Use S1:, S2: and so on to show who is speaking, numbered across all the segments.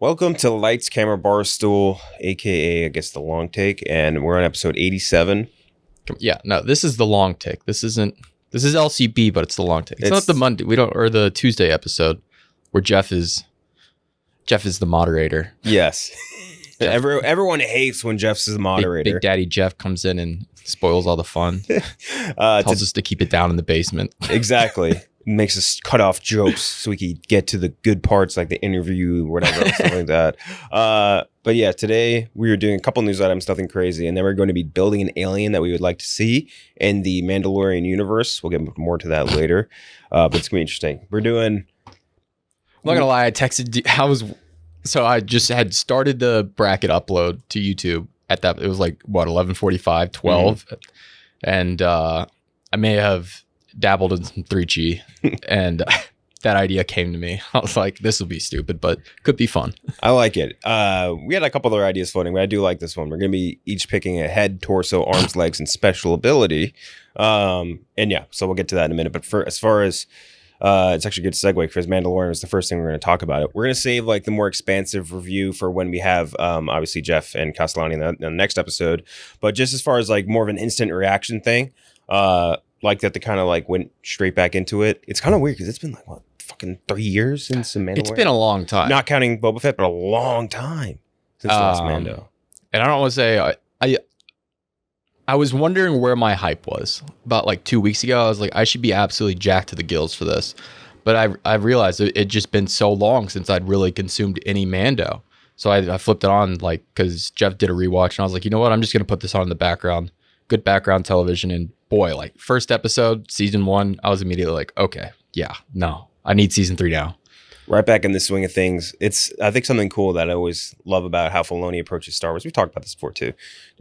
S1: Welcome to Lights Camera Barstool, aka I guess the long take, and we're on episode 87.
S2: Yeah, no, this is the long take. This is LCB, but it's the long take. It's not the Monday or the Tuesday episode where Jeff is the moderator.
S1: Yes. Everyone hates when Jeff's the moderator.
S2: Big Daddy Jeff comes in and spoils all the fun. Tells us to keep it down in the basement.
S1: Exactly. Makes us cut off jokes so we can get to the good parts like the interview or whatever, stuff like that. But yeah, today we are doing a couple news items, nothing crazy, and then we're going to be building an alien that we would like to see in the Mandalorian universe. We'll get more to that later, but it's going to be interesting. We're doing...
S2: I'm not going to lie, I texted... I just had started the bracket upload to YouTube at that. It was like, what, 11:45, 12? Mm-hmm. And I may have dabbled in some 3G and that idea came to me. I was like, this will be stupid, but could be fun.
S1: I like it. We had a couple other ideas floating, but I do like this one. We're going to be each picking a head, torso, arms, legs, and special ability. And yeah, so we'll get to that in a minute. But as far as it's actually a good segue because Mandalorian was the first thing we're going to talk about it. We're going to save like the more expansive review for when we have obviously Jeff and Castellani in the next episode. But just as far as like more of an instant reaction thing, like that they kind of like went straight back into it. It's kind of weird because it's been like what fucking 3 years since the Mandalorian.
S2: It's been a long time.
S1: Not counting Boba Fett, but a long time since the last Mando.
S2: And I don't want to say I was wondering where my hype was about like 2 weeks ago. I was like, I should be absolutely jacked to the gills for this. But I realized it just been so long since I'd really consumed any Mando. So I flipped it on like because Jeff did a rewatch and I was like, you know what? I'm just going to put this on in the background. Good background television. And boy, like first episode, season 1, I was immediately like, okay, yeah, no, I need season 3 now.
S1: Right back in the swing of things. It's, I think, something cool that I always love about how Filoni approaches Star Wars. We've talked about this before too,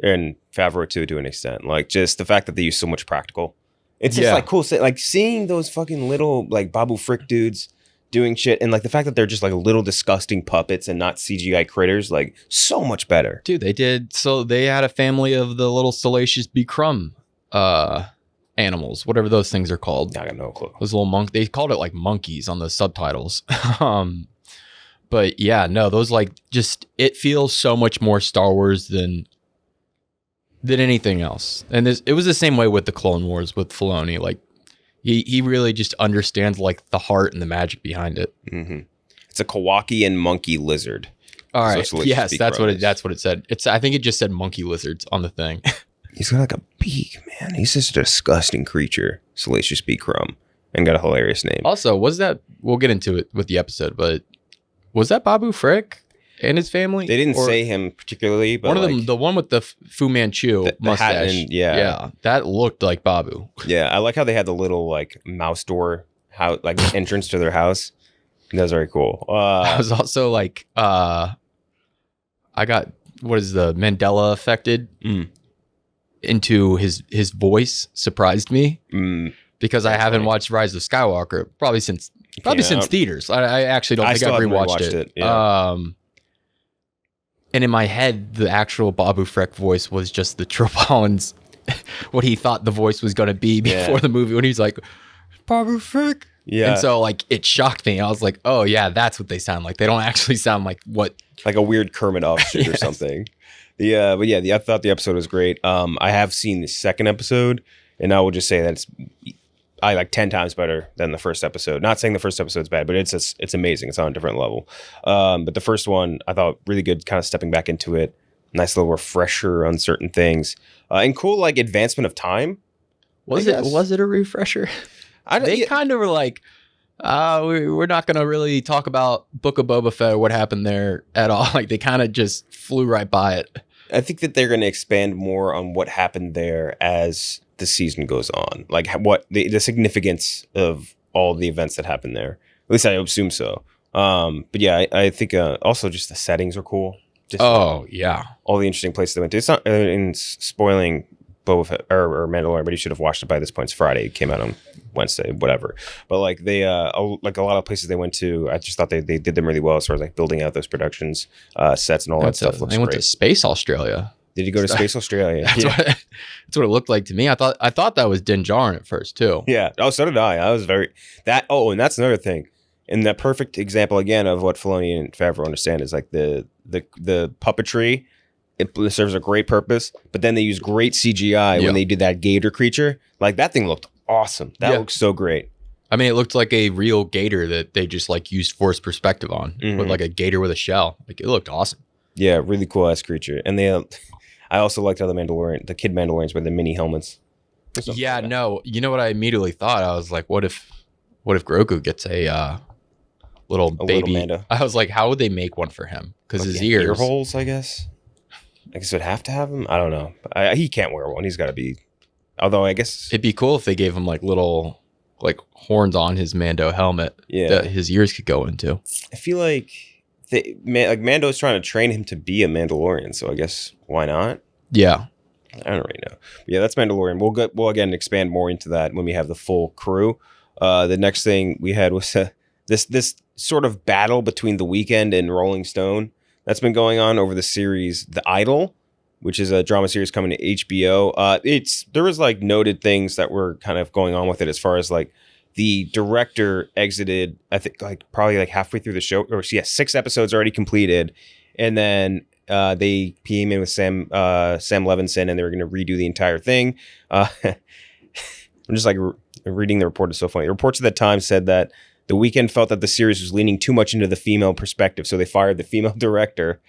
S1: and Favreau too to an extent. Like just the fact that they use so much practical. It's just like cool, like seeing those fucking little like Babu Frick dudes doing shit, and like the fact that they're just like little disgusting puppets and not CGI critters. Like so much better,
S2: dude. They did so. They had a family of the little Salacious B. Crumb animals, whatever those things are called.
S1: I got no clue.
S2: Those little they called it like monkeys on the subtitles. But yeah, no, those like just it feels so much more Star Wars than anything else. And it was the same way with the Clone Wars with Filoni. Like he really just understands like the heart and the magic behind it.
S1: Mm-hmm. It's a Kowakian monkey lizard.
S2: All right. Yes, that's what it said. I think it just said monkey lizards on the thing.
S1: He's got like a beak, man. He's just a disgusting creature. Salacious B. Crumb. And got a hilarious name.
S2: Also, we'll get into it with the episode, but was that Babu Frick and his family?
S1: They didn't say him particularly, but
S2: one of them, the one with the Fu Manchu mustache.
S1: Yeah,
S2: that looked like Babu.
S1: Yeah, I like how they had the little like mouse door, like entrance to their house. That was very cool.
S2: I was also like, I got what is the Mandela affected into his voice surprised me because I haven't watched Rise of Skywalker probably since theaters. I actually don't think I've rewatched it.
S1: Yeah.
S2: And in my head, the actual Babu Frick voice was just the Triple Holland's, what he thought the voice was going to be before the movie when he's like, Babu Frick. Yeah. And so like it shocked me. I was like, oh yeah, that's what they sound like. They don't actually sound like what.
S1: Like a weird Kermit offshoot or something. But yeah, I thought the episode was great. I have seen the second episode, and I will just say that it's I like 10 times better than the first episode. Not saying the first episode's bad, but it's amazing. It's on a different level. But the first one I thought really good, kind of stepping back into it. Nice little refresher on certain things, and cool like advancement of time.
S2: Was it a refresher? They kind of were like, we're not going to really talk about Book of Boba Fett or what happened there at all. Like they kind of just flew right by it.
S1: I think that they're going to expand more on what happened there as the season goes on. Like what the significance of all the events that happened there. At least I assume so. But yeah, I think also just the settings are cool. Just,
S2: all
S1: the interesting places they went to. It's not in spoiling Boba Fett or Mandalorian, but you should have watched it by this point. It's Friday. It came out on Wednesday, whatever. But like they like a lot of places they went to, I just thought they did them really well as far as like building out those productions, sets and all that stuff.
S2: They went to Space Australia.
S1: Did you go to Space Australia?
S2: That's what it looked like to me. I thought that was Din Djarin at first too.
S1: Yeah. Oh, so did I. I was and that's another thing. And the perfect example again of what Filoni and Favreau understand is like the puppetry. It serves a great purpose, but then they use great CGI when they did that gator creature. Like that thing looked awesome. That looks so great.
S2: I mean, it looked like a real gator that they just like used forced perspective on, with like a gator with a shell. Like it looked awesome. Yeah,
S1: really cool ass creature. And I also liked how the kid Mandalorians with the mini helmets.
S2: Yeah, no, you know what I immediately thought? I was like, what if Grogu gets a little baby? Mando. I was like, how would they make one for him? Because his ear
S1: holes, I guess would have to have him. I don't know. He can't wear one. He's got to be. Although I guess
S2: it'd be cool if they gave him like little horns on his Mando helmet that his ears could go into.
S1: I feel like Mando's trying to train him to be a Mandalorian, so I guess why not?
S2: Yeah.
S1: I don't really know. But yeah, that's Mandalorian. We'll again expand more into that when we have the full crew. The next thing we had was this sort of battle between The Weeknd and Rolling Stone that's been going on over the series The Idol, which is a drama series coming to HBO. There was like noted things that were kind of going on with it as far as like the director exited, I think like probably like halfway through the show, or 6 episodes already completed. And then they came in with Sam Levinson and they were going to redo the entire thing. I'm just like reading the report is so funny. The reports at the time said that The Weeknd felt that the series was leaning too much into the female perspective. So they fired the female director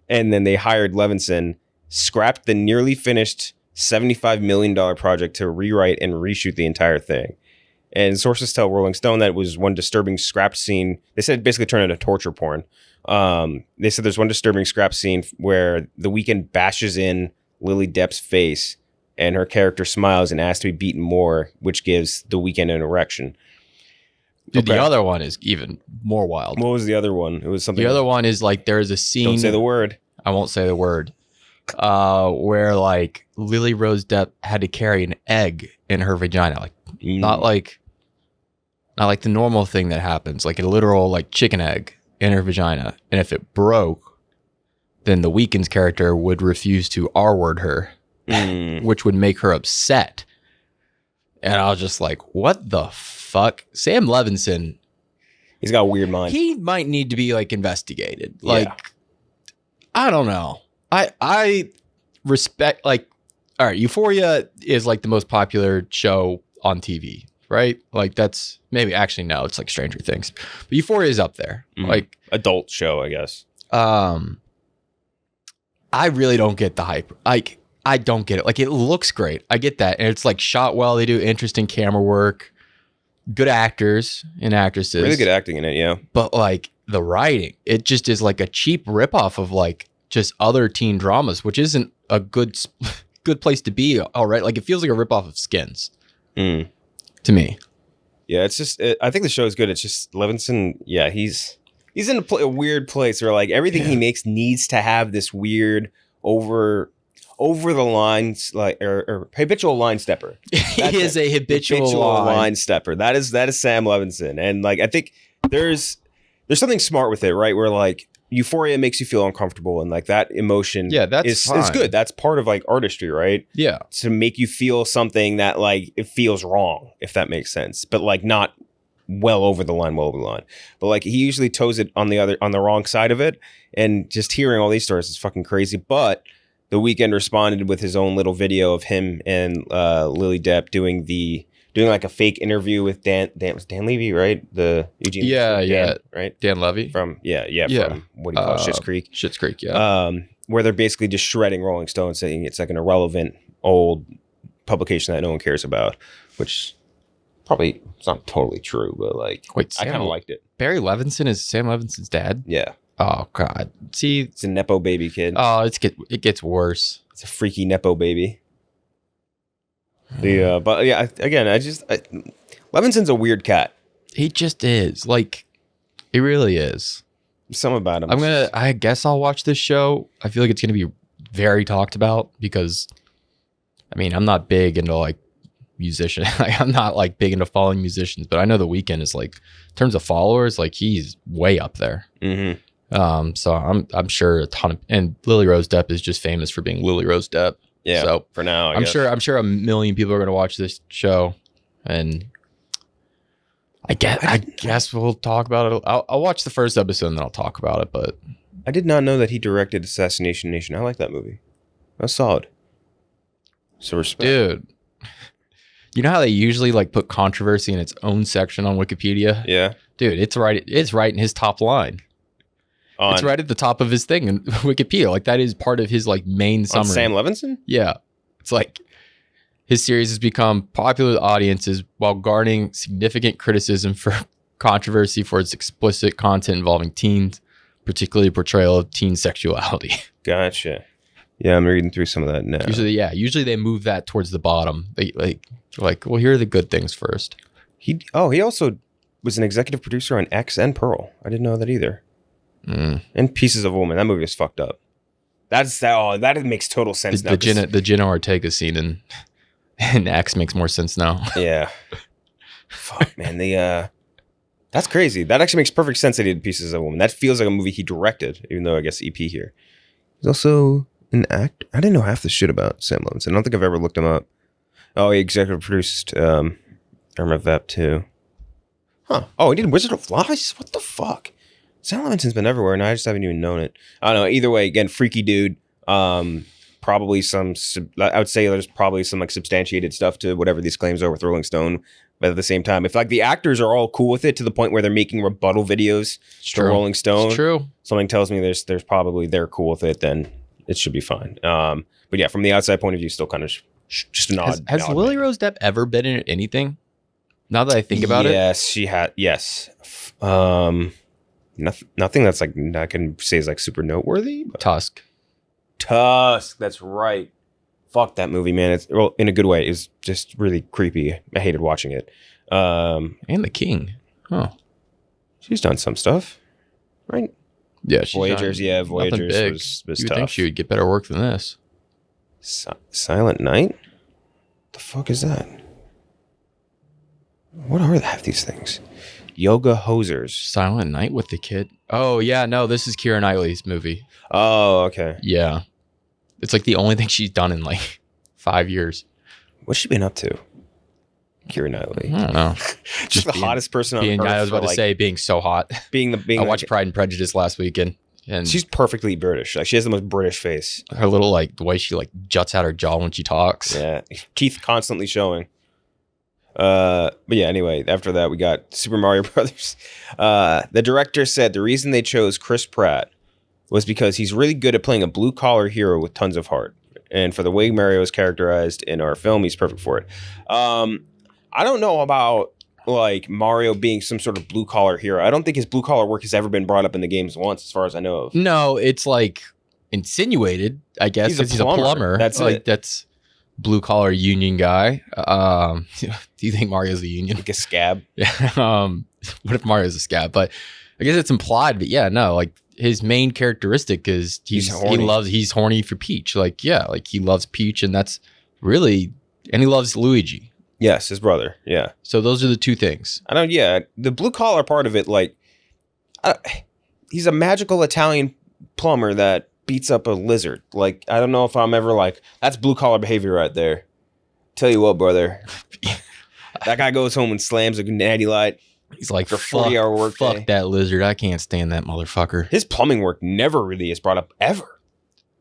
S1: and then they hired Levinson, scrapped the nearly finished $75 million project to rewrite and reshoot the entire thing. And sources tell Rolling Stone that it was one disturbing scrapped scene. They said it basically turned into torture porn. They said there's one disturbing scrap scene where The Weeknd bashes in Lily Depp's face and her character smiles and asks to be beaten more, which gives The Weeknd an erection.
S2: Dude, the other one is even more wild.
S1: What was the other one? It was something.
S2: The other one is like there is a scene.
S1: Don't say the word.
S2: I won't say the word. Where like Lily Rose Depp had to carry an egg in her vagina, like not like the normal thing that happens, like a literal like chicken egg in her vagina, and if it broke, then The Weeknd's character would refuse to R-word her, which would make her upset. And I was just like, what the fuck? Sam Levinson,
S1: he's got a weird mind.
S2: He might need to be like investigated. Like, I don't know. I respect, like, all right, Euphoria is like the most popular show on TV, right? Like that's maybe actually no, it's like Stranger Things. But Euphoria is up there. Like
S1: adult show, I guess.
S2: I really don't get the hype. Like I don't get it. Like it looks great. I get that. And it's like shot well. They do interesting camera work. Good actors and actresses.
S1: Really good acting in it, yeah.
S2: But like the writing, it just is like a cheap ripoff of like just other teen dramas, which isn't a good place to be. All right. Like it feels like a ripoff of Skins to me.
S1: Yeah, it's just, I think the show is good. It's just Levinson. Yeah, he's in a weird place where like everything he makes needs to have this weird over the lines, like or habitual line stepper.
S2: He is a habitual
S1: line stepper. That is Sam Levinson, and like I think there's something smart with it, right? Where like Euphoria makes you feel uncomfortable, and like that emotion, is good. That's part of like artistry, right?
S2: Yeah,
S1: to make you feel something that like it feels wrong, if that makes sense, but like not well over the line. But like he usually toes it on the wrong side of it, and just hearing all these stories is fucking crazy. But The Weeknd responded with his own little video of him and Lily Depp doing like a fake interview with Dan Levy, right? The Eugene.
S2: Dan,
S1: right?
S2: Dan Levy
S1: from from what do you call it? Schitt's Creek.
S2: Schitt's Creek, yeah.
S1: Where they're basically just shredding Rolling Stone, saying it's like an irrelevant old publication that no one cares about, which probably it's not totally true, but like I kind of liked it.
S2: Barry Levinson is Sam Levinson's dad?
S1: Yeah.
S2: Oh God! See,
S1: it's a nepo baby kid.
S2: Oh, it gets worse.
S1: It's a freaky nepo baby. But yeah, Levinson's a weird cat.
S2: He just is. Like, he really is.
S1: Some about him.
S2: I guess I'll watch this show. I feel like it's gonna be very talked about because, I mean, I'm not big into like musician. I'm not like big into following musicians, but I know The Weeknd is like, in terms of followers, like he's way up there.
S1: Mm-hmm.
S2: So I'm sure a ton of, and Lily Rose Depp is just famous for being Lily Rose Depp.
S1: Yeah. So for now,
S2: I'm sure a million people are going to watch this show, and I guess we'll talk about it. I'll watch the first episode and then I'll talk about it. But
S1: I did not know that he directed Assassination Nation. I like that movie. That's solid. So respect.
S2: dude, you know how they usually like put controversy in its own section on Wikipedia?
S1: Yeah.
S2: Dude, it's right in his top line. It's right at the top of his thing in Wikipedia. Like that is part of his like main summary.
S1: On Sam Levinson?
S2: Yeah. It's like his series has become popular with audiences while garnering significant criticism for controversy for its explicit content involving teens, particularly portrayal of teen sexuality.
S1: Gotcha. Yeah, I'm reading through some of that now.
S2: Usually they move that towards the bottom. They like, well, here are the good things first.
S1: He also was an executive producer on X and Pearl. I didn't know that either. And Pieces of a Woman. That movie is fucked up. That makes total sense now.
S2: The Jenna Ortega scene in X makes more sense now.
S1: Yeah. Fuck, man. That's crazy. That actually makes perfect sense that he did Pieces of a Woman. That feels like a movie he directed, even though I guess EP here. He's also an actor. I didn't know half the shit about Sam Levinson. I don't think I've ever looked him up. Oh, he executive produced Irma Vep too. Huh. Oh, he did Wizard of Lies? What the fuck? Sam Levinson's been everywhere, and I just haven't even known it. I don't know. Either way, again, freaky dude. Probably I would say there's probably some like substantiated stuff to whatever these claims are with Rolling Stone. But at the same time, if like the actors are all cool with it to the point where they're making rebuttal videos to Rolling Stone,
S2: it's true.
S1: Something tells me there's probably they're cool with it, then it should be fine. But yeah, from the outside point of view, still kind of just an odd.
S2: Has Lily Rose Depp ever been in anything? Now that I think about it,
S1: yes, she had. Yes, nothing that's like I can say is like super noteworthy.
S2: Tusk.
S1: That's right. Fuck that movie, man. It's in a good way. It's just really creepy. I hated watching it.
S2: And The King. Oh,
S1: she's done some stuff, right?
S2: Yeah,
S1: Voyagers. Yeah, Voyagers was
S2: you would
S1: tough.
S2: think she would get better work than this.
S1: Silent Night. The fuck is that? What are half these things? Yoga Hosers.
S2: Silent Night with the kid. Oh yeah, no, this is Keira Knightley's movie.
S1: Oh, okay.
S2: Yeah, it's like the only thing she's done in like 5 years.
S1: What's she been up to? Keira Knightley.
S2: I don't know.
S1: Just the hottest person on earth.
S2: I was about to say being so hot. I watched Pride and Prejudice last weekend, and
S1: she's perfectly British. Like she has the most British face.
S2: Her little like the way she like juts out her jaw when she talks.
S1: Yeah, teeth constantly showing. But yeah, anyway, after that we got Super Mario Brothers. The director said the reason they chose Chris Pratt was because he's really good at playing a blue collar hero with tons of heart, and for the way Mario is characterized in our film, he's perfect for it. I don't know about like Mario being some sort of blue collar hero. I don't think his blue collar work has ever been brought up in the games once, as far as I know of.
S2: No, it's like insinuated, I guess, because he's a plumber.
S1: That's
S2: like
S1: it.
S2: That's blue collar union guy. Do you think Mario's a union?
S1: Like a scab?
S2: Yeah. What if Mario's a scab? But I guess it's implied. But yeah, no. Like his main characteristic is he's horny for Peach. Like yeah, like he loves Peach, and that's really, and he loves Luigi.
S1: Yes, his brother. Yeah.
S2: So those are the two things.
S1: I don't. Yeah, the blue collar part of it, like, he's a magical Italian plumber that beats up a lizard. Like, I don't know if I'm ever like, that's blue collar behavior right there. Tell you what, brother, that guy goes home and slams a natty light.
S2: He's like,
S1: for 40-hour work.
S2: Fuck that lizard. I can't stand that motherfucker.
S1: His plumbing work never really is brought up ever.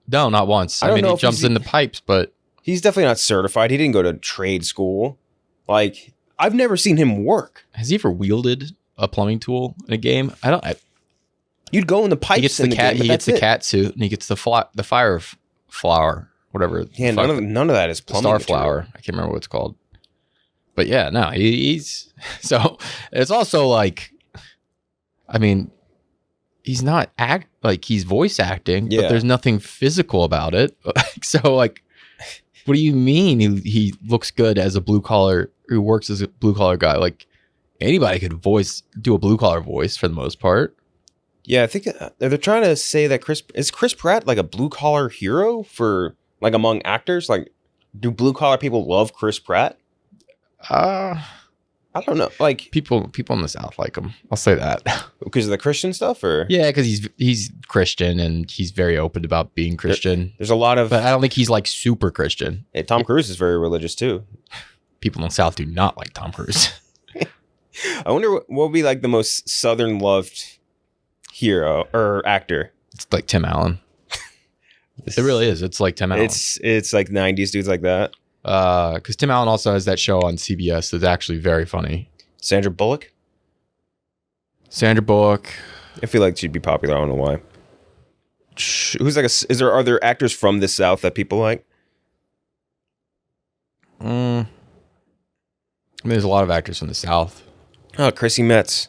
S2: No, not once. I mean, he jumps in the pipes, but
S1: he's definitely not certified. He didn't go to trade school. Like, I've never seen him work.
S2: Has he ever wielded a plumbing tool in a game?
S1: You'd go in the pipes.
S2: He gets the cat. He gets the cat suit, and he gets the fire flower, whatever.
S1: Yeah, none of that is plumbing.
S2: Star flower. I can't remember what it's called. But yeah, no, he's so. It's also like, I mean, he's not he's voice acting, but there's nothing physical about it. So like, what do you mean he looks good as a blue collar who works as a blue collar guy? Like anybody could do a blue collar voice for the most part.
S1: Yeah, I think they're trying to say that Chris Pratt like a blue collar hero for like among actors. Like, do blue collar people love Chris Pratt? I don't know. Like
S2: people in the South like him. I'll say that
S1: because of the Christian stuff, or
S2: yeah, because he's Christian and he's very open about being Christian.
S1: There's a lot of,
S2: but I don't think he's like super Christian.
S1: Hey, Tom Cruise is very religious too.
S2: People in the South do not like Tom Cruise.
S1: I wonder what would be like the most Southern loved hero or actor.
S2: It's like Tim Allen. It really is. It's like Tim Allen.
S1: It's like 90s dudes like that.
S2: Because Tim Allen also has that show on CBS that's actually very funny.
S1: Sandra Bullock.
S2: Sandra Bullock.
S1: I feel like she'd be popular. I don't know why. Who's like are there actors from the South that people like?
S2: I mean, there's a lot of actors from the South.
S1: Oh, Chrissy Metz.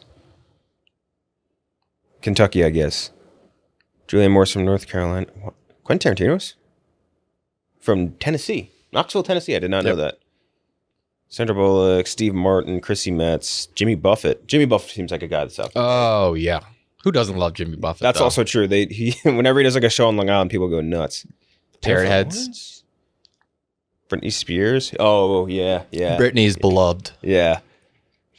S1: Kentucky, I guess. Julianne Moore's from North Carolina. What? Quentin Tarantino's? From Tennessee. Knoxville, Tennessee. I did not know that. Sandra Bullock, Steve Martin, Chrissy Metz, Jimmy Buffett. Jimmy Buffett seems like a guy that's out there.
S2: Oh, yeah. Who doesn't love Jimmy Buffett?
S1: That's also true. Whenever he does like a show on Long Island, people go nuts.
S2: Parrot heads.
S1: Britney Spears. Oh, yeah.
S2: Britney's beloved.
S1: Yeah.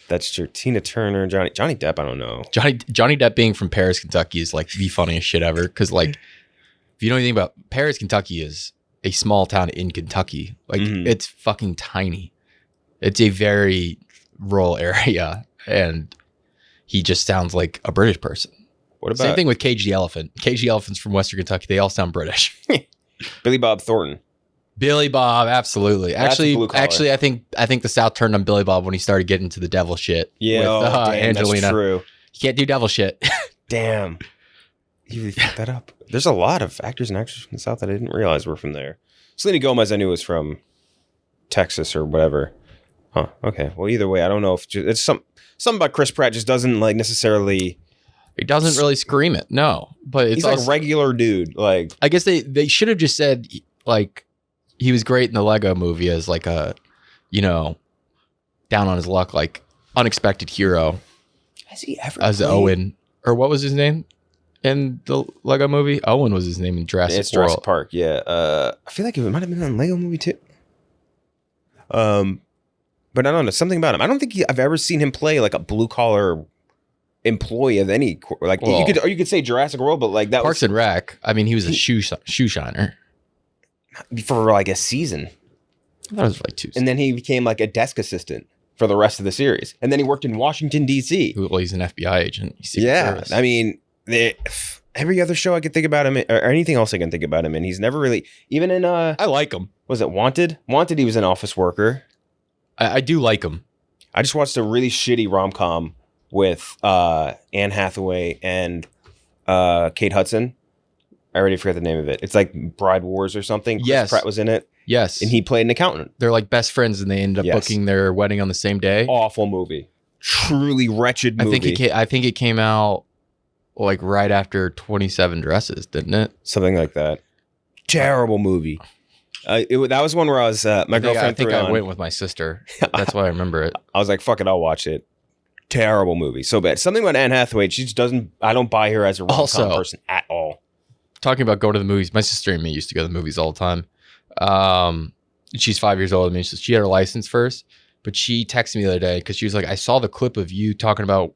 S1: That's true. Tina Turner, Johnny Depp, I don't know.
S2: Johnny Depp being from Paris, Kentucky is like the funniest shit ever. Because like, if you know anything about Paris, Kentucky is a small town in Kentucky. Like it's fucking tiny. It's a very rural area. And he just sounds like a British person.
S1: What about
S2: same thing with Cage the Elephant? Cage the Elephant's from Western Kentucky. They all sound British.
S1: Billy Bob Thornton?
S2: Billy Bob, absolutely. Actually, I think the South turned on Billy Bob when he started getting into the devil shit.
S1: Yeah,
S2: with, Angelina.
S1: That's true.
S2: You can't do devil shit.
S1: Damn, you really fucked that up. There's a lot of actors and actresses from the South that I didn't realize were from there. Selena Gomez, I knew was from Texas or whatever. Huh. Okay. Well, either way, I don't know if it's something about Chris Pratt just doesn't like necessarily.
S2: He doesn't really scream it. No, but it's
S1: he's like a regular dude. Like
S2: I guess they should have just said like. He was great in the Lego movie as like a, down on his luck, like unexpected hero.
S1: Has he ever
S2: as played? Owen, or what was his name in the Lego movie? Owen was his name in Jurassic World.
S1: Jurassic Park, yeah. I feel like it might have been in the Lego movie too. But I don't know, something about him. I don't think I've ever seen him play like a blue collar employee of any like. Well, you could say Jurassic World, but like that
S2: Parks and Rec. I mean, he was a shoe shiner.
S1: For like a season.
S2: I thought it was like 2 seasons.
S1: And then he became like a desk assistant for the rest of the series. And then he worked in Washington, D.C.
S2: Well, he's an FBI agent.
S1: Service. I mean, every other show I could think about him or anything else I can think about him in, he's never really, even in,
S2: I like him.
S1: Was it Wanted? Wanted, he was an office worker.
S2: I do like him.
S1: I just watched a really shitty rom-com with Anne Hathaway and Kate Hudson. I already forgot the name of it. It's like Bride Wars or something.
S2: Yes.
S1: Chris Pratt was in it.
S2: Yes.
S1: And he played an accountant.
S2: They're like best friends and they end up booking their wedding on the same day.
S1: Awful movie. Truly wretched movie.
S2: I think it came out like right after 27 Dresses, didn't it?
S1: Something like that. Terrible movie. That was one where I was, my girlfriend
S2: I think I went with my sister. That's why I remember it.
S1: I was like, fuck it, I'll watch it. Terrible movie. So bad. Something about Anne Hathaway, I don't buy her as a rom-com person at all.
S2: Talking about going to the movies, my sister and me used to go to the movies all the time. She's 5 years older than me, so she had her license first. But she texted me the other day because she was like, I saw the clip of you talking about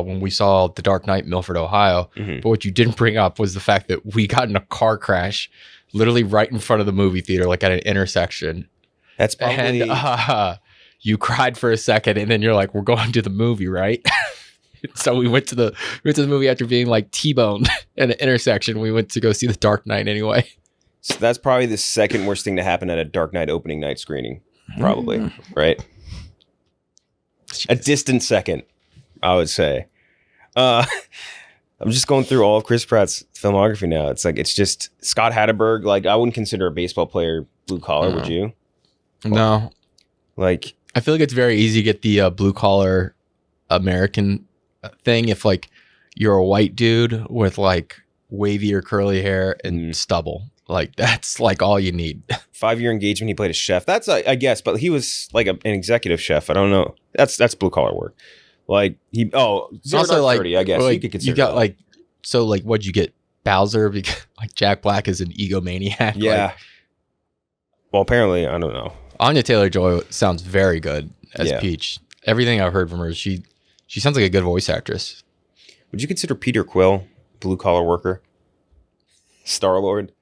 S2: when we saw The Dark Knight in Milford, Ohio. But what you didn't bring up was the fact that we got in a car crash literally right in front of the movie theater, like at an intersection.
S1: That's probably...
S2: And you cried for a second, and then you're like, we're going to the movie, right? So we went to the movie after being like T-boned at an intersection. We went to go see The Dark Knight anyway.
S1: So that's probably the second worst thing to happen at a Dark Knight opening night screening. Probably, right? A distant second, I would say. I'm just going through all of Chris Pratt's filmography now. It's just Scott Hatterberg. Like, I wouldn't consider a baseball player blue collar, would you?
S2: No.
S1: Like,
S2: I feel like it's very easy to get the blue collar American thing if like you're a white dude with like wavy or curly hair and stubble. Like that's like all you need.
S1: 5-year engagement. He played a chef. That's I guess, but he was like an executive chef. I don't know. That's blue collar work. Like he also like 30, I guess
S2: like,
S1: you could consider.
S2: You got
S1: that.
S2: like so like what'd you get? Bowser because like Jack Black is an egomaniac.
S1: Yeah.
S2: Like,
S1: well, apparently I don't know.
S2: Anya Taylor-Joy sounds very good as Peach. Everything I've heard from her, she sounds like a good voice actress.
S1: Would you consider Peter Quill blue collar worker? Star-Lord?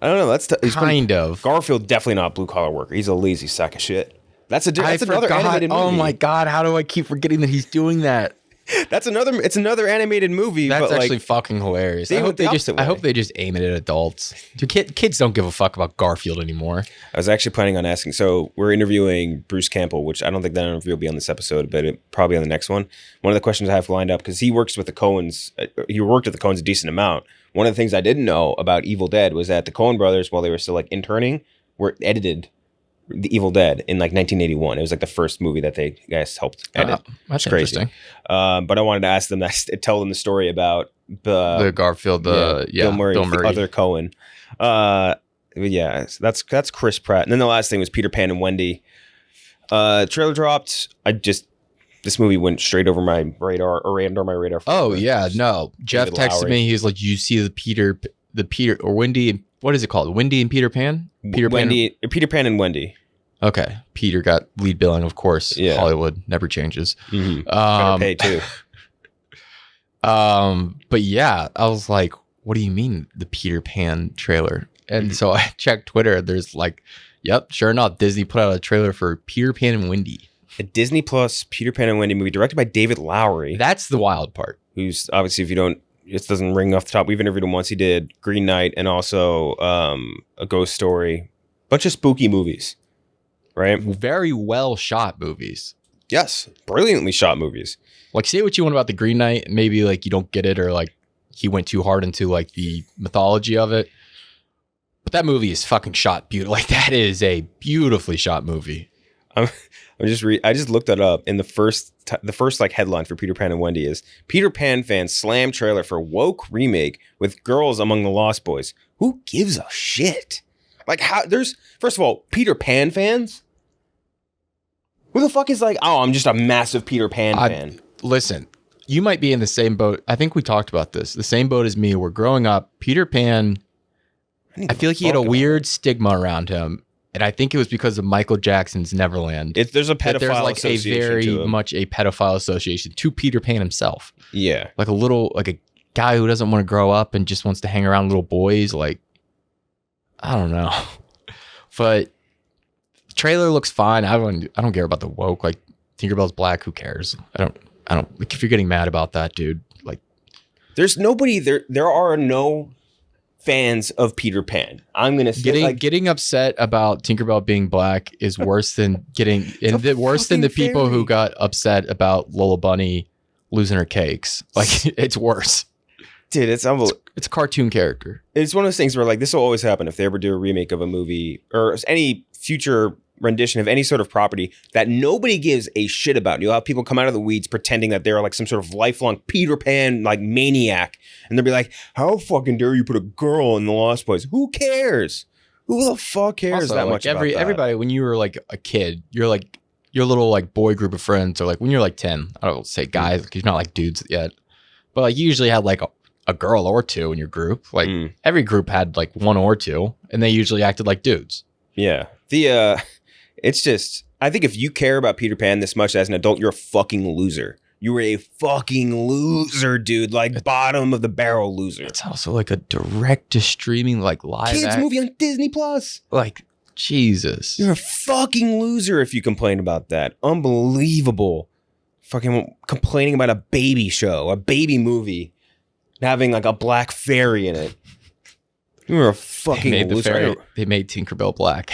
S1: I don't know. He's
S2: kind of.
S1: Garfield definitely not blue collar worker. He's a lazy sack of shit. That's another animated movie.
S2: Oh my god, how do I keep forgetting that he's doing that?
S1: It's another animated movie.
S2: That's
S1: but
S2: actually
S1: like,
S2: fucking hilarious.
S1: they
S2: I
S1: went the
S2: hope
S1: opposite
S2: they just aim it at adults. Dude, kids don't give a fuck about Garfield anymore.
S1: I was actually planning on asking. So we're interviewing Bruce Campbell, which I don't think that interview will be on this episode, but probably on the next one. One of the questions I have lined up, because he works with the Coens. He worked with the Coens a decent amount. One of the things I didn't know about Evil Dead was that the Coen brothers, while they were still like interning, were edited The Evil Dead in like 1981. It was like the first movie that they guys helped edit.
S2: That's
S1: crazy.
S2: interesting.
S1: But I wanted to ask them tell them the story about
S2: The Garfield,
S1: Bill Murray, the other Coen. Yeah, that's Chris Pratt. And then the last thing was Peter Pan and Wendy. Trailer dropped. This movie went straight over my radar or under my radar.
S2: Oh yeah, no. Jeff
S1: David
S2: texted
S1: Lowery.
S2: me. He's like, "You see the Peter or Wendy? What is it called? Wendy and Peter Pan?
S1: Peter Pan and Wendy.
S2: Okay, Peter got lead billing, of course.
S1: Yeah.
S2: Hollywood never changes.
S1: Mm-hmm. Better pay too.
S2: But yeah, I was like, "What do you mean the Peter Pan trailer?" And so I checked Twitter. There's like, "Yep, sure enough, Disney put out a trailer for Peter Pan and Wendy."
S1: A Disney Plus Peter Pan and Wendy movie directed by David Lowery.
S2: That's the wild part.
S1: Who's obviously, if you don't, it doesn't ring off the top. We've interviewed him once. He did Green Knight and also A Ghost Story. Bunch of spooky movies, right?
S2: Very well shot movies.
S1: Yes, brilliantly shot movies.
S2: Like, say what you want about the Green Knight, maybe like you don't get it, or like he went too hard into like the mythology of it. But that movie is fucking shot beautiful. Like, that is a beautifully shot movie.
S1: I just looked that up, and the first like headline for Peter Pan and Wendy is Peter Pan fans slam trailer for woke remake with girls among the Lost Boys. Who gives a shit? Like, how? There's, first of all, Peter Pan fans. Who the fuck is like, oh, I'm just a massive Peter Pan fan.
S2: Listen, you might be in the same boat. I think we talked about this. The same boat as me. We're growing up. Peter Pan, I feel like he had a weird stigma around him. And I think it was because of Michael Jackson's Neverland.
S1: There's a pedophile
S2: there's like a
S1: association
S2: very
S1: to him.
S2: much a pedophile association to Peter Pan himself.
S1: Yeah.
S2: Like a guy who doesn't want to grow up and just wants to hang around little boys. Like, I don't know. But the trailer looks fine. I don't care about the woke. Like, Tinkerbell's black. Who cares? I don't. Like, if you're getting mad about that, dude. Like,
S1: there's nobody there. There are no fans of Peter Pan. I'm gonna say
S2: getting upset about Tinkerbell being black is worse than worse than the people who got upset about Lola Bunny losing her cakes. Like, it's worse.
S1: Dude, it's unbelievable.
S2: It's a cartoon character.
S1: It's one of those things where like this will always happen if they ever do a remake of a movie or any future rendition of any sort of property that nobody gives a shit about. You'll have people come out of the weeds pretending that they're like some sort of lifelong Peter Pan like maniac, and they'll be like, "How fucking dare you put a girl in the Lost Boys? Who cares? Who the fuck cares
S2: Also,
S1: that
S2: like,
S1: much about that?"
S2: everybody, when you were like a kid, you're like your little like boy group of friends, or like when you're like 10. I don't say guys because you're not like dudes yet, but like you usually had like a girl or two in your group. Like every group had like one or two, and they usually acted like dudes.
S1: Yeah. It's just, I think if you care about Peter Pan this much as an adult, you're a fucking loser. You were a fucking loser, dude. Like, bottom of the barrel loser.
S2: It's also like a direct to streaming, like live
S1: kids movie on Disney Plus.
S2: Like, Jesus.
S1: You're a fucking loser if you complain about that. Unbelievable. Fucking complaining about a baby show, a baby movie, having like a black fairy in it. You're a fucking loser.
S2: They made Tinkerbell black.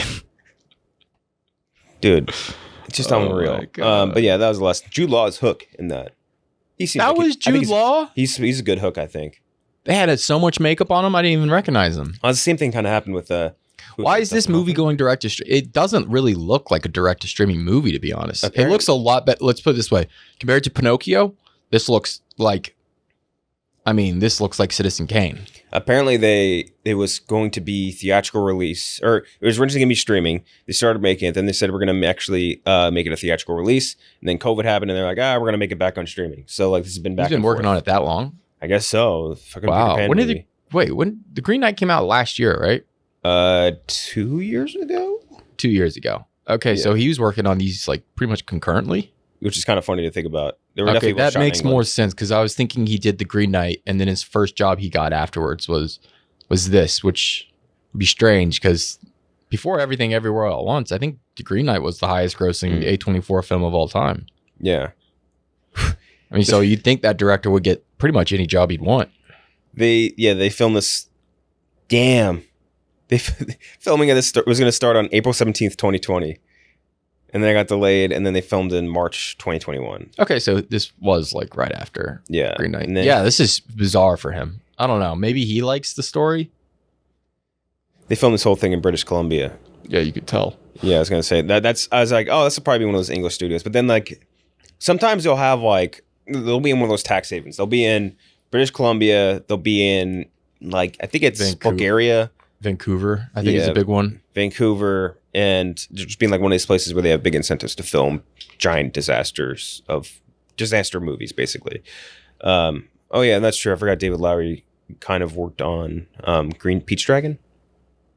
S1: Dude, it's just unreal. But yeah, that was the last. Jude Law is Hook in that.
S2: Was Jude Law?
S1: He's a good Hook, I think.
S2: They had so much makeup on him, I didn't even recognize him.
S1: The same thing kind of happened with.
S2: Why is this movie going direct to stream? It doesn't really look like a direct to streaming movie, to be honest. Apparently, it looks a lot better. Let's put it this way: compared to Pinocchio, this looks like. I mean, this looks like Citizen Kane. Apparently,
S1: it was going to be theatrical release, or it was originally going to be streaming. They started making it, then they said we're going to actually make it a theatrical release, and then COVID happened, and they're like, we're going to make it back on streaming. So like this has been back.
S2: He's been working on it that long.
S1: I guess so. Fucking
S2: wow.
S1: Peter Pan
S2: when the Green Knight came out last year, right?
S1: 2 years ago.
S2: 2 years ago. Okay,
S1: yeah.
S2: So he was working on these like pretty much concurrently,
S1: which is kind of funny to think about.
S2: Okay, that makes more sense because I was thinking he did the Green Knight, and then his first job he got afterwards was this, which would be strange because before Everything Everywhere All at Once, I think The Green Knight was the highest grossing A24 film of all time.
S1: Yeah.
S2: I mean, so you'd think that director would get pretty much any job he'd want.
S1: They filmed this. Damn. Filming of this was going to start on April 17th, 2020. And then it got delayed, and then they filmed in March 2021.
S2: Okay, so this was like right after Green Knight.
S1: Then,
S2: yeah, this is bizarre for him. I don't know. Maybe he likes the story.
S1: They filmed this whole thing in British Columbia.
S2: Yeah, you could tell.
S1: Yeah, I was going to say that. I was like, oh, this will probably be one of those English studios. But then, like, sometimes they'll have, like, they'll be in one of those tax havens. They'll be in British Columbia. They'll be in, like, I think it's Bulgaria.
S2: Vancouver, I think is a big one.
S1: Vancouver, and just being like one of these places where they have big incentives to film giant disaster movies, basically. Oh yeah, and that's true. I forgot David Lowery kind of worked on Peach Dragon,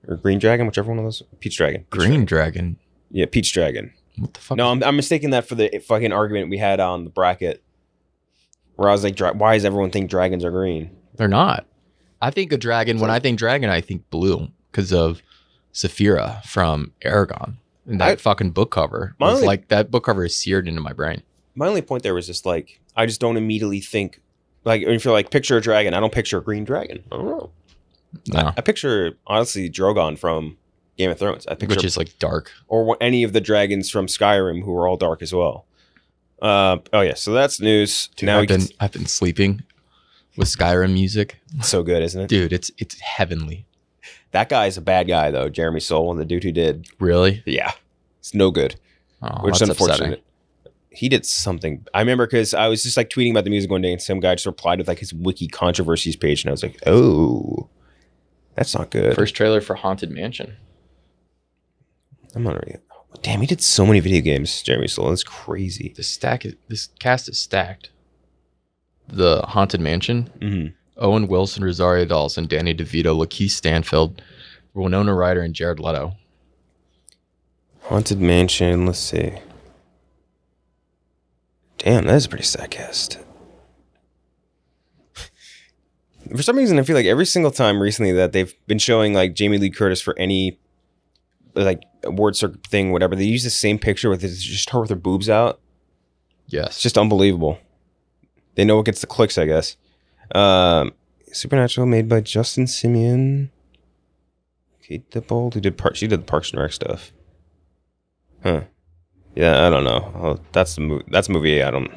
S1: or Green Dragon, whichever one of those. Peach Dragon.
S2: Green Dragon.
S1: Yeah, Peach Dragon.
S2: What the fuck?
S1: No, I'm mistaking that for the fucking argument we had on the bracket, where I was like, why does everyone think dragons are green?
S2: They're not. I think a dragon. When I think dragon, I think blue because of Saphira from Aragon. And that fucking book cover was like that book cover is seared into my brain.
S1: My only point there was just like I just don't immediately think like if you're like picture a dragon, I don't picture a green dragon. I don't know.
S2: No,
S1: I picture honestly Drogon from Game of Thrones. I picture
S2: which is like dark,
S1: or any of the dragons from Skyrim who are all dark as well. Oh yeah, so that's news.
S2: Dude, now I've been sleeping with Skyrim music.
S1: So good, isn't it?
S2: Dude, it's heavenly.
S1: That guy's a bad guy though, Jeremy Soule, the dude who did.
S2: Really?
S1: Yeah. It's no good.
S2: Oh,
S1: which is unfortunate.
S2: Upsetting.
S1: He did something. I remember because I was just like tweeting about the music one day and some guy just replied with like his Wiki Controversies page and I was like, oh, that's not good.
S2: First trailer for Haunted Mansion.
S1: I'm not ready. Damn, he did so many video games, Jeremy Soule. That's crazy.
S2: This cast is stacked. The Haunted Mansion.
S1: Mm-hmm.
S2: Owen Wilson, Rosario Dawson, Danny DeVito, Lakeith Stanfield, Winona Ryder, and Jared Leto.
S1: Haunted Mansion. Let's see. Damn, that is a pretty sad cast. For some reason, I feel like every single time recently that they've been showing like Jamie Lee Curtis for any like award circuit thing, whatever, they use the same picture with it's just her with her boobs out.
S2: Yes,
S1: it's just unbelievable. They know what gets the clicks, I guess. Supernatural, made by Justin Simien. Kate Dippold, she did the Parks and Rec stuff. Huh. Yeah, I don't know. Oh, that's a movie I don't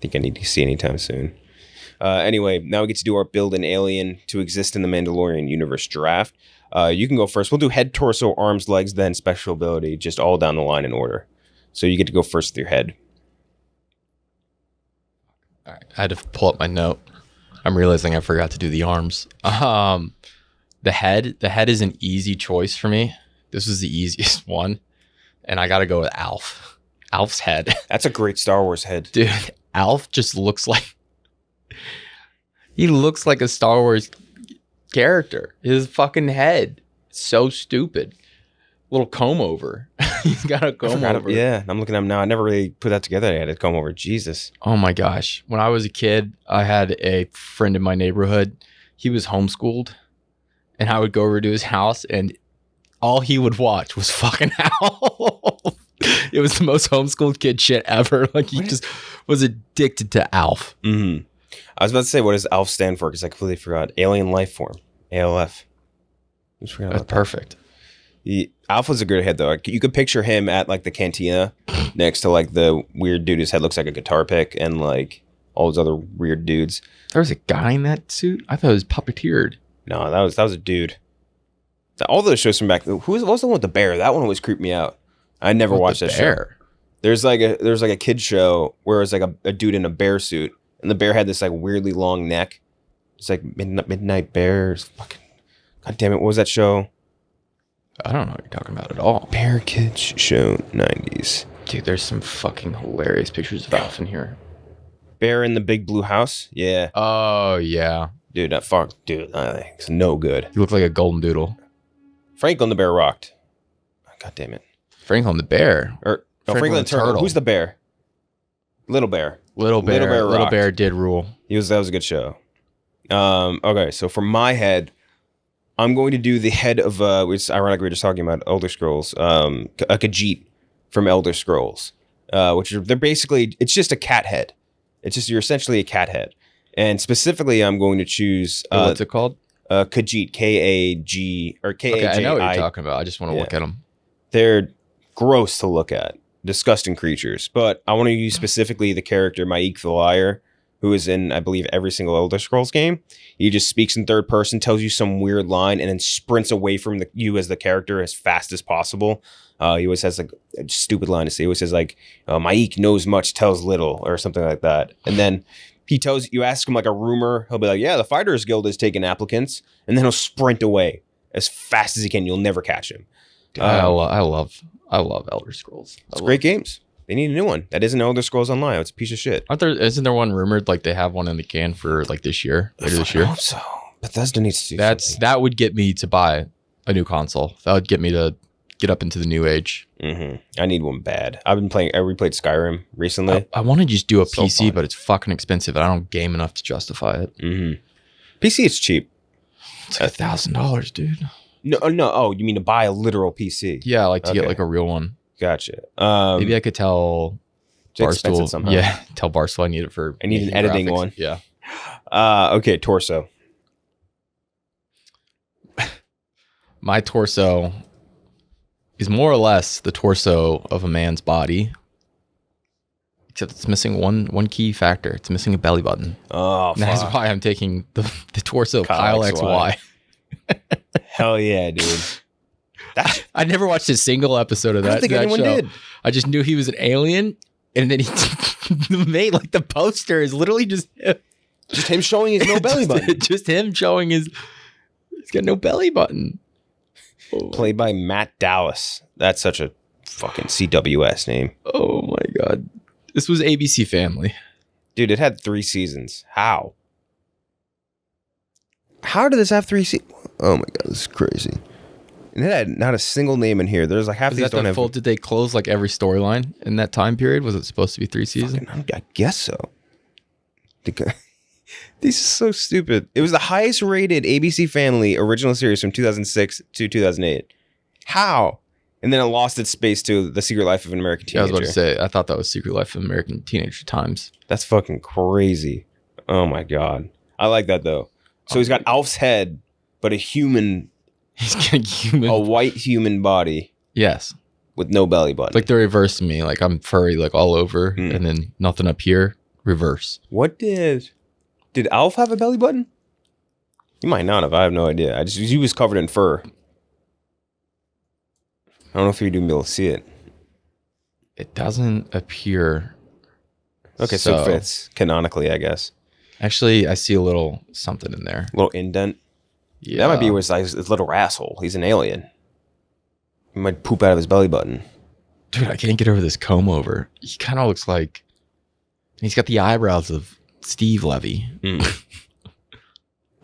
S1: think I need to see anytime soon. Anyway, now we get to do our build an alien to exist in the Mandalorian universe draft. You can go first. We'll do head, torso, arms, legs, then special ability, just all down the line in order. So you get to go first with your head.
S2: All right, I had to pull up my note. I'm realizing I forgot to do the arms. The head is an easy choice for me. This was the easiest one, and I got to go with Alf. Alf's head.
S1: That's a great Star Wars head,
S2: dude. Alf just looks like a Star Wars character. His fucking head, so stupid. Little comb over. He's got a comb over.
S1: Yeah, I'm looking at him now. I never really put that together. I had a comb over. Jesus.
S2: Oh my gosh. When I was a kid, I had a friend in my neighborhood. He was homeschooled, and I would go over to his house, and all he would watch was fucking Alf. It was the most homeschooled kid shit ever. Like he just was addicted to Alf.
S1: Mm-hmm. I was about to say, what does ALF stand for? Because I completely forgot. Alien Life Form. ALF.
S2: That's perfect.
S1: Alf was a good head, though. You could picture him at, like, the cantina next to, like, the weird dude whose head looks like a guitar pick and, like, all those other weird dudes.
S2: There was a guy in that suit? I thought it was puppeteered.
S1: No, that was a dude. All those shows from back... what was the one with the bear? That one always creeped me out. I never watched that show. There's like a kid show where it was, like, a dude in a bear suit. And the bear had this like weirdly long neck. It's like Midnight Bears. Fucking God damn it! What was that show?
S2: I don't know what you're talking about at all.
S1: Bear Kids show 90s.
S2: Dude, there's some fucking hilarious pictures of Alf in here.
S1: Bear in the Big Blue House. Yeah.
S2: Oh yeah.
S1: Dude, it's no good.
S2: You look like a golden doodle.
S1: Franklin the Bear rocked. God damn it.
S2: Franklin the Bear.
S1: Or Franklin the Turtle. Who's the bear? Little Bear.
S2: Little Bear did rule.
S1: That was a good show. Okay, so for my head, I'm going to do the head of, which ironically we were just talking about Elder Scrolls, a Khajiit from Elder Scrolls, they're basically, it's just a cat head. You're essentially a cat head. And specifically, I'm going to choose...
S2: what's it called?
S1: Khajiit, K-A-G, or K-A-J-I.
S2: Okay, I know what you're talking about. I just want to look at them.
S1: They're gross to look at. Disgusting creatures. But I want to use specifically the character Maik the Liar, who is in, I believe, every single Elder Scrolls game. He just speaks in third person, tells you some weird line, and then sprints away from you as the character as fast as possible. He always has like a stupid line to say. He always says like, Maik knows much, tells little, or something like that. And then you ask him like a rumor, he'll be like, yeah, the Fighters Guild is taking applicants, and then he'll sprint away as fast as he can. You'll never catch him.
S2: I love Elder Scrolls.
S1: It's great games. They need a new one. That isn't Elder Scrolls Online. It's a piece of shit.
S2: Isn't there one rumored like they have one in the can for like later this year?
S1: I hope so. Bethesda needs to do something.
S2: That would get me to buy a new console. That would get me to get up into the new age.
S1: Mm-hmm. I need one bad. I replayed Skyrim recently.
S2: I want to just do a PC, but it's fucking expensive. And I don't game enough to justify it.
S1: Mm-hmm. PC is cheap.
S2: It's like $1,000, dude.
S1: No. Oh, you mean to buy a literal PC?
S2: Yeah, like to get like a real one.
S1: Gotcha.
S2: Maybe I could tell Barstool somehow. Yeah, tell Barstool I need it for.
S1: I need an editing
S2: graphics.
S1: one.
S2: Yeah.
S1: Okay, torso.
S2: My torso is more or less the torso of a man's body, except it's missing one key factor. It's missing a belly button.
S1: Oh,
S2: and that's why I'm taking the torso of Kyle XY.
S1: Hell yeah, dude.
S2: I never watched a single episode of that.
S1: I don't think anyone did.
S2: I just knew he was an alien, and then he made like the poster is literally just
S1: him showing his no belly button.
S2: Just him showing he's got no belly button.
S1: Played by Matt Dallas. That's such a fucking CWS name.
S2: Oh my god, this was ABC Family,
S1: dude. It had 3 seasons. How did this have 3 seasons? Oh my god, this is crazy. And it had not a single name in here. There's like half these don't have.
S2: Did they close like every storyline in that time period? Was it supposed to be 3 seasons?
S1: I guess so. These are so stupid. It was the highest rated ABC Family original series from 2006 to 2008. How? And then it lost its space to The Secret Life of an American Teenager.
S2: Yeah, I was about to say, I thought that was Secret Life of American Teenager Times.
S1: That's fucking crazy. Oh my god. I like that though. So he's got Alf's head, but a human.
S2: He's got a
S1: white human body.
S2: Yes.
S1: With no belly button.
S2: Like the reverse of me. Like I'm furry like all over and then nothing up here. Reverse.
S1: What did Alf have a belly button? He might not have. I have no idea. He was covered in fur. I don't know if you'd even be able to see it.
S2: It doesn't appear.
S1: Okay, so it fits canonically, I guess.
S2: Actually, I see a little something in there.
S1: A little indent.
S2: Yeah.
S1: That might be his little asshole. He's an alien. He might poop out of his belly button.
S2: Dude, I can't get over this comb over. He kind of looks like he's got the eyebrows of Steve Levy.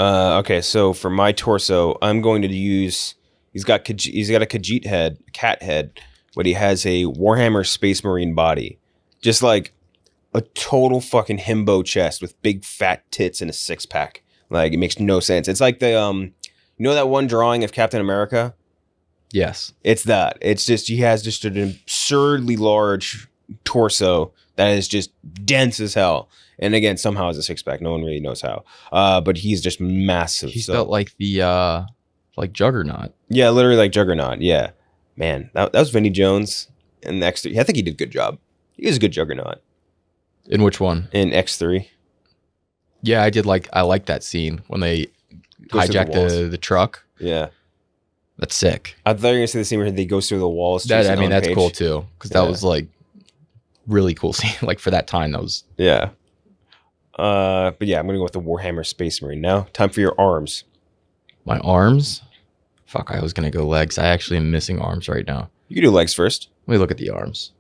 S1: Okay, so for my torso, I'm going to use. He's got a Khajiit head, cat head, but he has a Warhammer Space Marine body, just like a total fucking himbo chest with big fat tits and a 6-pack. Like, it makes no sense. It's like the, you know that one drawing of Captain America?
S2: Yes.
S1: It's that. It's just, he has just an absurdly large torso that is just dense as hell. And again, somehow has a 6-pack. No one really knows how. But he's just massive.
S2: He's built like the, like Juggernaut.
S1: Yeah, literally like Juggernaut. Yeah. Man, that was Vinnie Jones in X3. I think he did a good job. He was a good Juggernaut.
S2: In which one?
S1: In X3.
S2: Yeah, I like that scene when they hijack the truck.
S1: Yeah.
S2: That's sick.
S1: I thought you were going to say the scene where he goes through the walls.
S2: That's cool too. Because that was like really cool scene. Like for that time, that was.
S1: Yeah. But yeah, I'm going to go with the Warhammer Space Marine now. Time for your arms.
S2: My arms? Fuck, I was going to go legs. I actually am missing arms right now.
S1: You can do legs first.
S2: Let me look at the arms.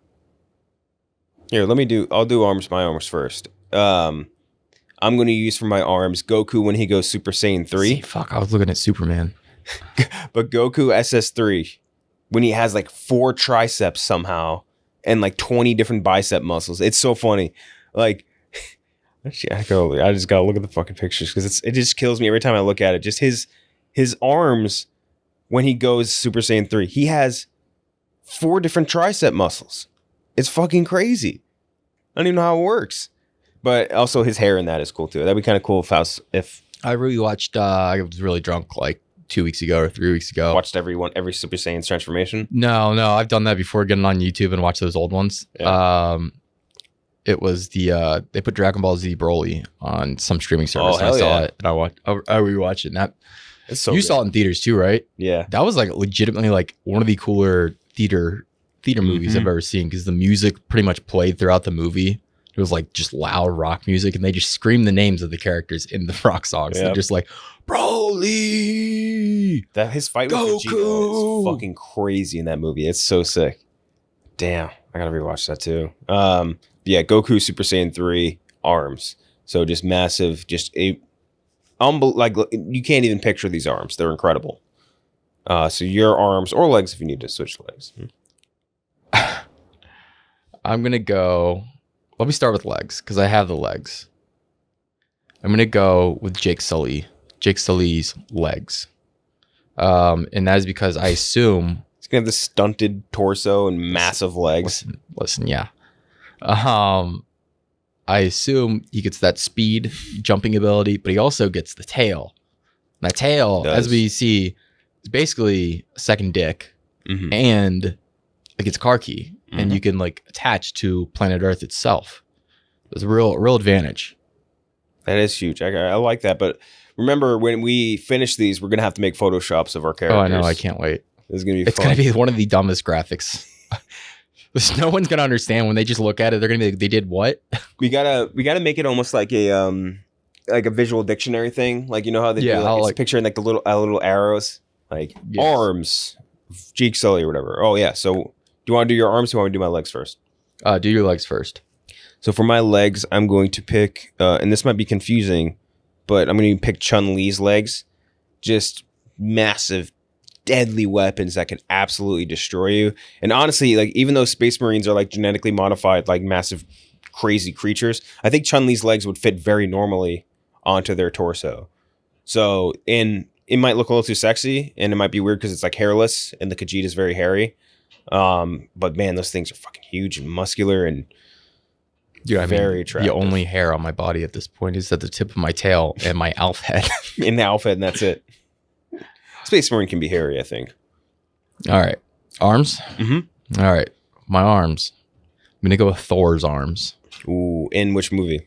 S1: Here, I'll do my arms first. I'm going to use for my arms Goku when he goes Super Saiyan 3.
S2: Fuck, I was looking at Superman.
S1: But Goku SS3, when he has like 4 triceps somehow and like 20 different bicep muscles. It's so funny. Like, actually, I just got to look at the fucking pictures because it just kills me every time I look at it. Just his his arms, when he goes Super Saiyan 3, he has 4 different tricep muscles. It's fucking crazy. I don't even know how it works. But also his hair in that is cool too. That'd be kind of cool if
S2: I really watched. I was really drunk like 2 weeks ago or 3 weeks ago.
S1: watched every Super Saiyan's transformation.
S2: No, I've done that before, getting on YouTube and watch those old ones.
S1: Yeah.
S2: It was they put Dragon Ball Z Broly on some streaming service. And I
S1: hell
S2: saw
S1: yeah.
S2: it and I rewatched it. And that
S1: It's so
S2: you
S1: good.
S2: saw it in theaters too, right?
S1: Yeah.
S2: That was like legitimately like one of the cooler theater movies I've ever seen, because the music pretty much played throughout the movie. It was like just loud rock music, and they just scream the names of the characters in the rock songs.
S1: Yep.
S2: They're just like, Broly.
S1: That his fight with Vegeta
S2: Goku!
S1: is fucking crazy in that movie. It's so sick. Damn, I gotta rewatch that too. Yeah, Goku Super Saiyan 3 arms. So just massive, just like you can't even picture these arms. They're incredible. So your arms or legs if you need to switch legs.
S2: I'm going to go. Let me start with legs, because I have the legs. I'm going to go with Jake Sully's legs. And that is because I assume.
S1: He's gonna have this stunted torso and massive legs.
S2: Listen, yeah. I assume he gets that speed, jumping ability, but he also gets the tail. That tail, as we see, is basically a second dick, and like it's car key, and you can like attach to planet Earth itself. It's a real advantage.
S1: That is huge. I like that. But remember, when we finish these, we're gonna have to make photoshops of our characters.
S2: Oh, I know. I can't wait.
S1: It's gonna be.
S2: It's
S1: fun.
S2: gonna be one of the dumbest graphics. No one's gonna understand when they just look at it. They're gonna be like, "They did what?"
S1: We gotta make it almost like a visual dictionary thing. Like, you know how they do like, it's picturing like the little arrows, like arms, Jake Sully or whatever. Oh yeah. So do you want to do your arms? Or do you want me to do my legs first?
S2: Do your legs first.
S1: So for my legs, I'm going to pick, and this might be confusing, but I'm going to pick Chun-Li's legs. Just massive, deadly weapons that can absolutely destroy you. And honestly, like, even though Space Marines are like genetically modified, like massive, crazy creatures, I think Chun-Li's legs would fit very normally onto their torso. So it might look a little too sexy, and it might be weird because it's like hairless, and the Khajiit is very hairy. But man, those things are fucking huge and muscular and very attractive.
S2: The only hair on my body at this point is at the tip of my tail and my Alf head.
S1: In the Alf head, and that's it. Space Marine can be hairy, I think.
S2: All right. Arms?
S1: Mm-hmm.
S2: All right. My arms. I'm going to go with Thor's arms.
S1: Ooh, in which movie?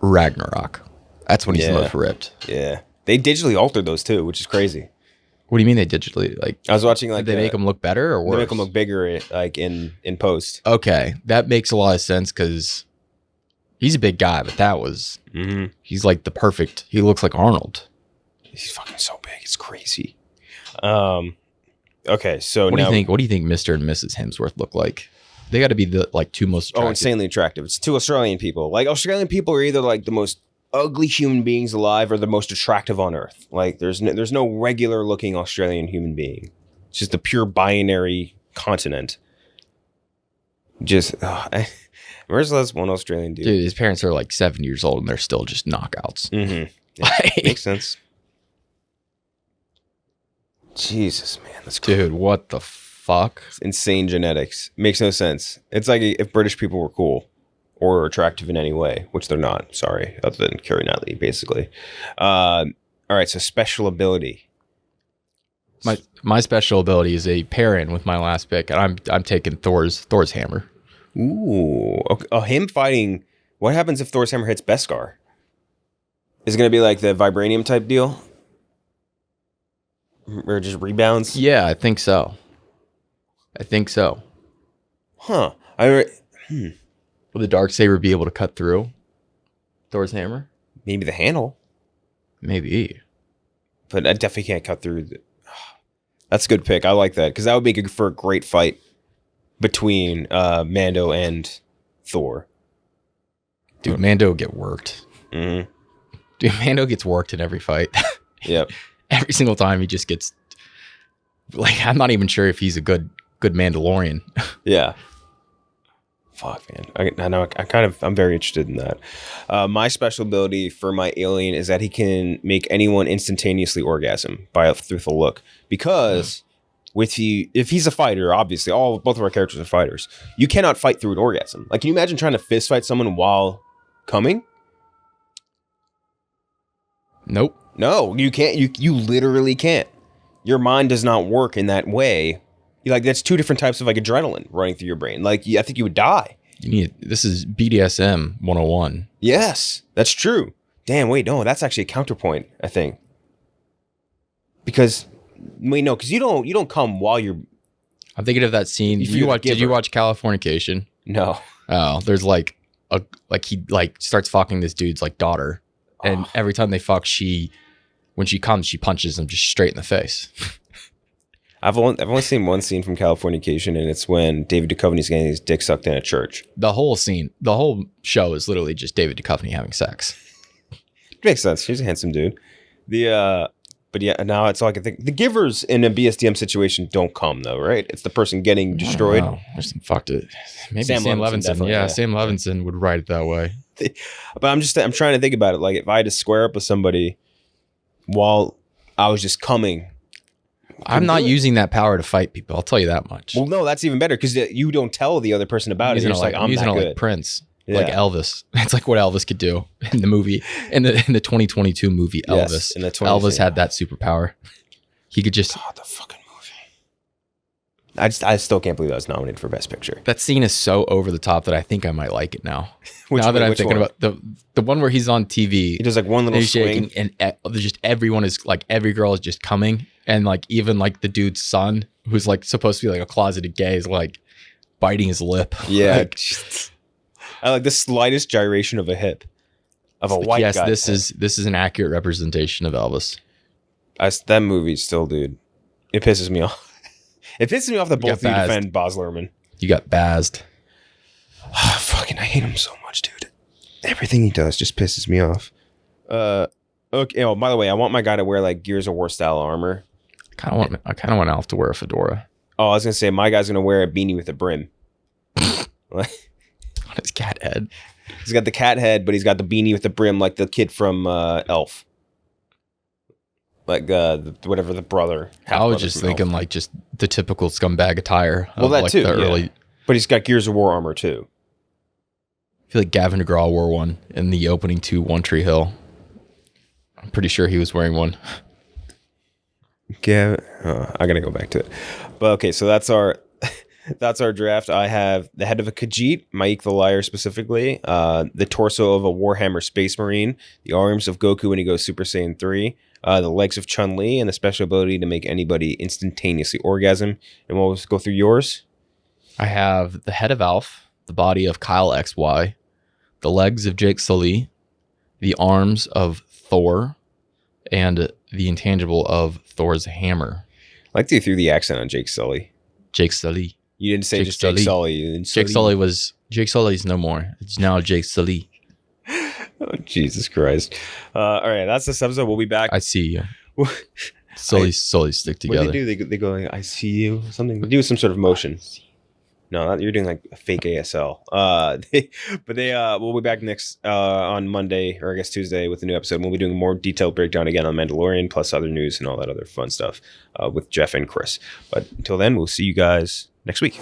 S2: Ragnarok. That's when he's the most ripped.
S1: Yeah. They digitally altered those too, which is crazy.
S2: What do you mean they digitally? Like,
S1: I was watching like
S2: did they make them look better or worse?
S1: They make them look bigger like in post.
S2: Okay. That makes a lot of sense because he's a big guy, but that was he's like the perfect. He looks like Arnold.
S1: He's fucking so big. It's crazy. Okay, so
S2: what
S1: now
S2: do you think? What do you think Mr. and Mrs. Hemsworth look like? They got to be the like two most attractive.
S1: insanely attractive. It's two Australian people. Like, Australian people are either like the most ugly human beings alive or the most attractive on Earth. Like, there's no regular looking Australian human being. It's just a pure binary continent. Just where's this one Australian dude?
S2: Dude, his parents are like 7 years old and they're still just knockouts.
S1: Mm-hmm. Yeah, makes sense. Jesus, man, that's crazy.
S2: Dude, what the fuck?
S1: It's insane genetics. Makes no sense. It's like if British people were cool or attractive in any way, which they're not. Sorry, other than Keira Knightley, basically. All right, so special ability.
S2: My special ability is a pair-in with my last pick, and I'm taking Thor's hammer.
S1: Ooh, okay. Him fighting. What happens if Thor's hammer hits Beskar? Is it gonna be like the vibranium type deal, or just rebounds?
S2: Yeah, I think so.
S1: Huh.
S2: Will the Darksaber be able to cut through Thor's hammer?
S1: Maybe the handle,
S2: Maybe.
S1: but I definitely can't cut through. That's a good pick. I like that because that would make it for a great fight between Mando and Thor.
S2: Dude, Mando get worked.
S1: Mm-hmm.
S2: Dude, Mando gets worked in every fight.
S1: Yep.
S2: Every single time he just gets like, I'm not even sure if he's a good Mandalorian.
S1: Yeah. Fuck, man. I know. I'm very interested in that. My special ability for my alien is that he can make anyone instantaneously orgasm through the look. Because if he's a fighter, obviously, both of our characters are fighters. You cannot fight through an orgasm. Like, can you imagine trying to fist fight someone while coming?
S2: Nope.
S1: No, you can't. You literally can't. Your mind does not work in that way. That's two different types of adrenaline running through your brain. I think you would die.
S2: This is BDSM 101.
S1: Yes, that's true. Damn, wait, no, that's actually a counterpoint, I think. Because you don't come while you're. I'm
S2: thinking of that scene. Did you watch Californication?
S1: No.
S2: Oh, there's he starts fucking this dude's daughter, and every time they fuck, when she comes, she punches him just straight in the face.
S1: I've only seen one scene from Californication, and it's when David Duchovny's getting his dick sucked in a church.
S2: The whole show is literally just David Duchovny having sex.
S1: Makes sense. He's a handsome dude. But yeah, now it's I think the givers in a BSDM situation don't come though, right? It's the person getting destroyed.
S2: There's some fucked it. Maybe Sam Levinson. Yeah, Sam Levinson would write it that way.
S1: But I'm trying to think about it. If I had to square up with somebody while I was just coming.
S2: I'm not using that power to fight people. I'll tell you that much.
S1: Well, no, that's even better because you don't tell the other person about it. You're just I'm using that good.
S2: Like Prince, like Elvis. It's like what Elvis could do in the movie, in the 2022 movie Elvis.
S1: Yes, in the
S2: Elvis had that superpower. He could just.
S1: God, the fucking movie. I still can't believe I was nominated for Best Picture.
S2: That scene is so over the top that I think I might like it now. Now that I'm thinking about the one where he's on TV,
S1: he does one little swing,
S2: and just everyone is every girl is just coming. And even the dude's son, who's supposed to be a closeted gay, is biting his lip.
S1: Yeah, I like the slightest gyration of a hip of a white guy.
S2: Yes, this is an accurate representation of Elvis.
S1: That movie still, dude, it pisses me off. It pisses me off that both of you defend Baz Luhrmann.
S2: You got bazzed.
S1: Fucking, I hate him so much, dude. Everything he does just pisses me off. Okay. Oh, by the way, I want my guy to wear Gears of War style armor.
S2: I kind of want Alf to wear a fedora.
S1: Oh, I was gonna say my guy's gonna wear a beanie with a brim.
S2: On his cat head.
S1: He's got the cat head, but he's got the beanie with the brim, like the kid from Elf. Whatever the brother.
S2: I was just thinking Elf. Just the typical scumbag attire.
S1: Well, that too. Yeah. But he's got Gears of War armor too.
S2: I feel like Gavin DeGraw wore one in the opening to One Tree Hill. I'm pretty sure he was wearing one.
S1: Yeah, I gotta go back to it. But okay, so that's our draft. I have the head of a Khajiit, Maik the Liar specifically, the torso of a Warhammer Space Marine, the arms of Goku when he goes Super Saiyan 3, the legs of Chun-Li, and the special ability to make anybody instantaneously orgasm. And we'll go through yours.
S2: I have the head of Alf, the body of Kyle XY, the legs of Jake Sully, the arms of Thor, and the intangible of Thor's hammer.
S1: I like that you threw the accent on Jake Sully.
S2: Jake Sully.
S1: You didn't say just Jake Sully.
S2: Jake Sully's no more. It's now Jake Sully.
S1: Oh, Jesus Christ. All right, that's this episode. We'll be back.
S2: I see you. Sully stick together.
S1: What do they do? They go I see you. Something. They do some sort of motion. No, you're doing a fake ASL. We'll be back next on Monday, or I guess Tuesday, with a new episode. We'll be doing a more detailed breakdown again on Mandalorian, plus other news and all that other fun stuff with Jeff and Chris. But until then, we'll see you guys next week.